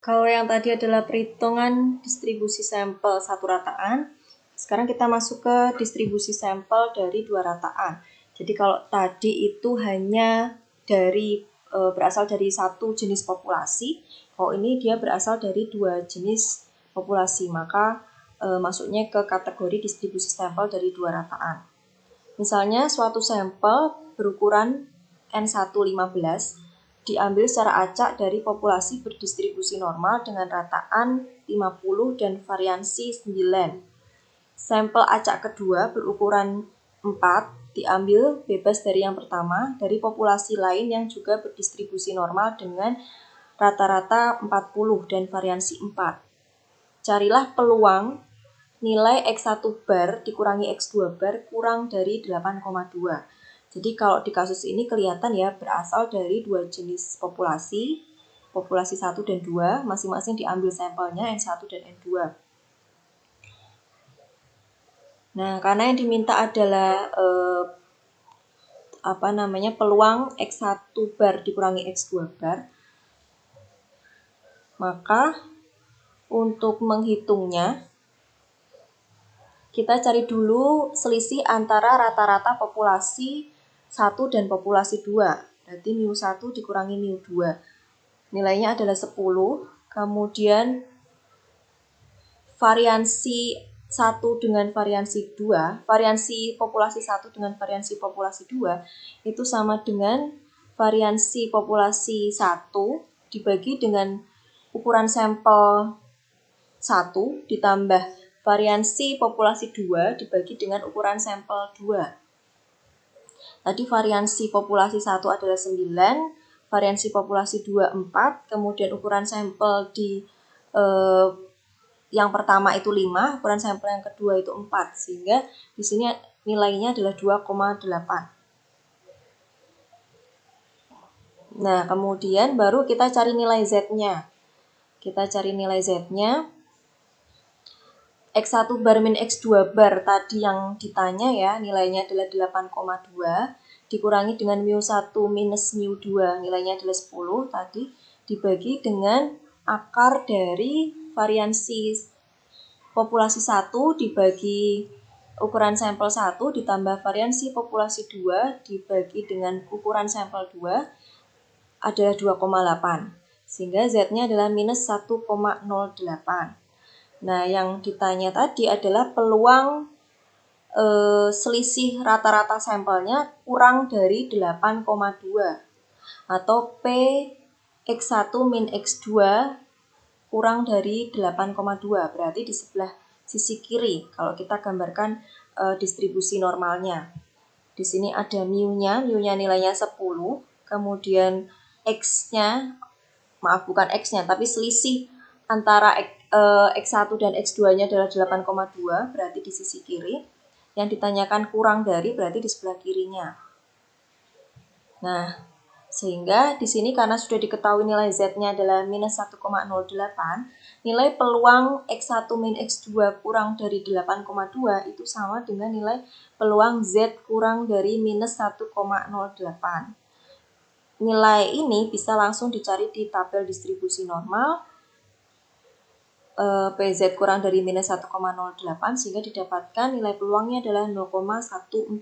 Kalau yang tadi adalah perhitungan distribusi sampel satu rataan, sekarang kita masuk ke distribusi sampel dari dua rataan. Jadi kalau tadi itu hanya berasal dari satu jenis populasi, kalau ini dia berasal dari dua jenis populasi, maka masuknya ke kategori distribusi sampel dari dua rataan. Misalnya suatu sampel berukuran N115 diambil secara acak dari populasi berdistribusi normal dengan rataan 50 dan variansi 9. Sampel acak kedua berukuran 4 diambil bebas dari yang pertama dari populasi lain yang juga berdistribusi normal dengan rata-rata 40 dan variansi 4. Carilah peluang nilai X1 bar dikurangi X2 bar kurang dari 8,2. Jadi kalau di kasus ini kelihatan ya berasal dari dua jenis populasi, populasi 1 dan 2, masing-masing diambil sampelnya N1 dan N2. Nah, karena yang diminta adalah peluang X1 bar dikurangi X2 bar, maka untuk menghitungnya kita cari dulu selisih antara rata-rata populasi 1 dan populasi 2. Berarti mu1 dikurangi mu2. Nilainya adalah 10. Kemudian variansi 1 dengan variansi 2, variansi populasi 1 dengan variansi populasi 2 itu sama dengan variansi populasi 1 dibagi dengan ukuran sampel 1 ditambah variansi populasi 2 dibagi dengan ukuran sampel 2. Tadi variansi populasi 1 adalah 9, variansi populasi 2 4, kemudian ukuran sampel di yang pertama itu 5, ukuran sampel yang kedua itu 4, sehingga di sini nilainya adalah 2,8. Nah, kemudian baru kita cari nilai Z-nya. Kita cari nilai Z-nya. X1 bar min X2 bar tadi yang ditanya ya, nilainya adalah 8,2 dikurangi dengan mu1 minus mu2 nilainya adalah 10 tadi dibagi dengan akar dari variansi populasi 1 dibagi ukuran sampel 1 ditambah variansi populasi 2 dibagi dengan ukuran sampel 2 adalah 2,8 sehingga Z-nya adalah minus 1,08. Nah, yang ditanya tadi adalah peluang selisih rata-rata sampelnya kurang dari 8,2 atau P X1 min X2 kurang dari 8,2. Berarti di sebelah sisi kiri kalau kita gambarkan distribusi normalnya. Di sini ada mu-nya nilainya 10, kemudian X-nya, bukan X-nya, tapi selisih antara X1 dan X2-nya adalah 8,2, berarti di sisi kiri. Yang ditanyakan kurang dari berarti di sebelah kirinya. Nah, sehingga di sini karena sudah diketahui nilai Z-nya adalah minus 1,08, nilai peluang X1 min X2 kurang dari 8,2 itu sama dengan nilai peluang Z kurang dari minus 1,08. Nilai ini bisa langsung dicari di tabel distribusi normal. PZ kurang dari minus 1,08 sehingga didapatkan nilai peluangnya adalah 0,1401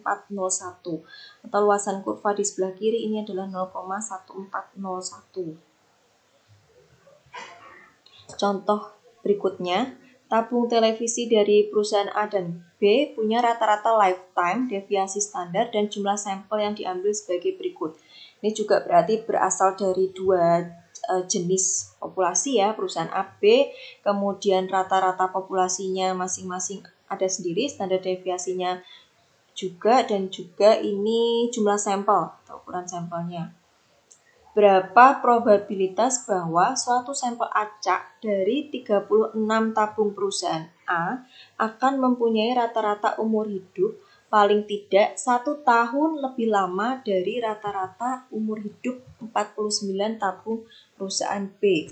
atau luasan kurva di sebelah kiri ini adalah 0,1401. Contoh berikutnya, tabung televisi dari perusahaan A dan B punya rata-rata lifetime, deviasi standar, dan jumlah sampel yang diambil sebagai berikut. Ini juga berarti berasal dari dua jenis populasi ya, perusahaan A, B, kemudian rata-rata populasinya masing-masing ada sendiri, standar deviasinya juga, dan juga ini jumlah sampel atau ukuran sampelnya. Berapa probabilitas bahwa suatu sampel acak dari 36 tabung perusahaan A akan mempunyai rata-rata umur hidup paling tidak 1 tahun lebih lama dari rata-rata umur hidup 49 tabung perusahaan B.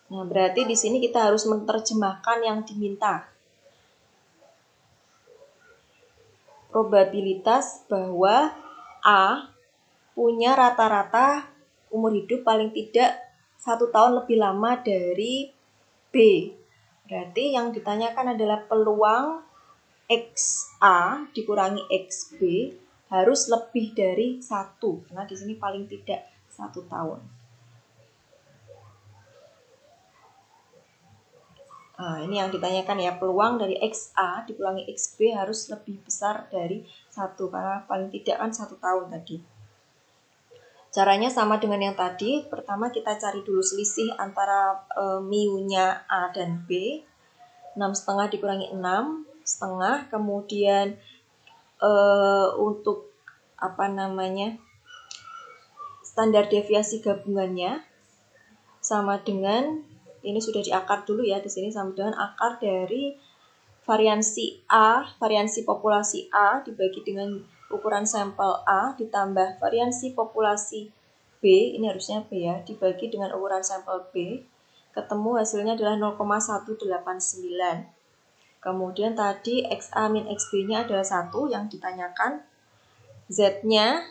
Nah, berarti di sini kita harus menerjemahkan yang diminta. Probabilitas bahwa A punya rata-rata umur hidup paling tidak 1 tahun lebih lama dari B. Berarti yang ditanyakan adalah peluang XA dikurangi XB harus lebih dari 1. Karena di sini paling tidak 1 tahun. Nah, ini yang ditanyakan ya, peluang dari XA dikurangi XB harus lebih besar dari 1, karena paling tidak kan 1 tahun tadi. Caranya sama dengan yang tadi. Pertama kita cari dulu selisih antara mu-nya A dan B. 6,5 dikurangi 6,5. Kemudian untuk standar deviasi gabungannya sama dengan, ini sudah diakar dulu ya, di sini sama dengan akar dari variansi A, variansi populasi A dibagi dengan ukuran sampel A ditambah variansi populasi B, ini harusnya B ya, dibagi dengan ukuran sampel B, ketemu hasilnya adalah 0,189. Kemudian tadi XA min XB-nya adalah 1 yang ditanyakan. Z-nya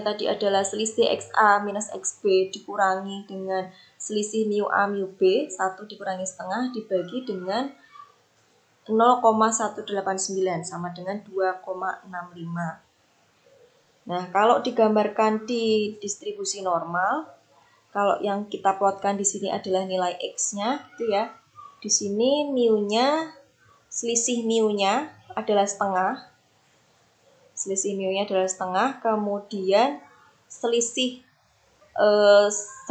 tadi adalah selisih XA minus XB dikurangi dengan selisih mu A mu B, 1 dikurangi setengah dibagi dengan 0,189 sama dengan 2,65. Nah, kalau digambarkan di distribusi normal, kalau yang kita plotkan di sini adalah nilai X-nya gitu ya. Di sini selisih mu-nya adalah setengah. Selisih mu-nya adalah setengah, kemudian selisih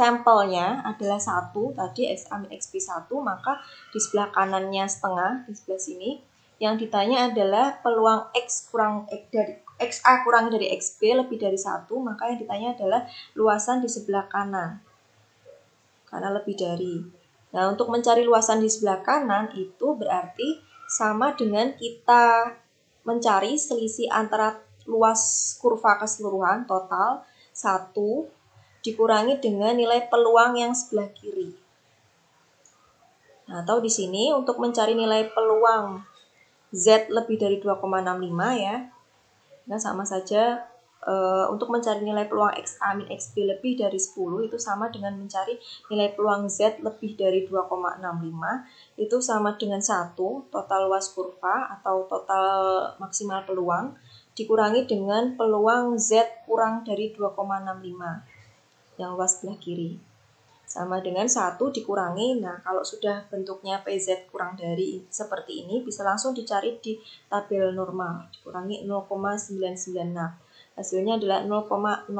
sampelnya adalah 1, tadi XA min XB 1, maka di sebelah kanannya setengah, di sebelah sini. Yang ditanya adalah peluang XA kurang dari XB lebih dari 1, maka yang ditanya adalah luasan di sebelah kanan, karena lebih dari. Nah, untuk mencari luasan di sebelah kanan itu berarti sama dengan kita mencari selisih antara luas kurva keseluruhan total 1 dikurangi dengan nilai peluang yang sebelah kiri. Nah, atau di sini untuk mencari nilai peluang Z lebih dari 2,65 ya. Nah, sama saja untuk mencari nilai peluang XA min XB lebih dari 10 itu sama dengan mencari nilai peluang Z lebih dari 2,65, itu sama dengan 1 total luas kurva atau total maksimal peluang dikurangi dengan peluang Z kurang dari 2,65 yang luas sebelah kiri, sama dengan 1 dikurangi. Nah, kalau sudah bentuknya PZ kurang dari seperti ini bisa langsung dicari di tabel normal, dikurangi 0,996. Hasilnya adalah 0,00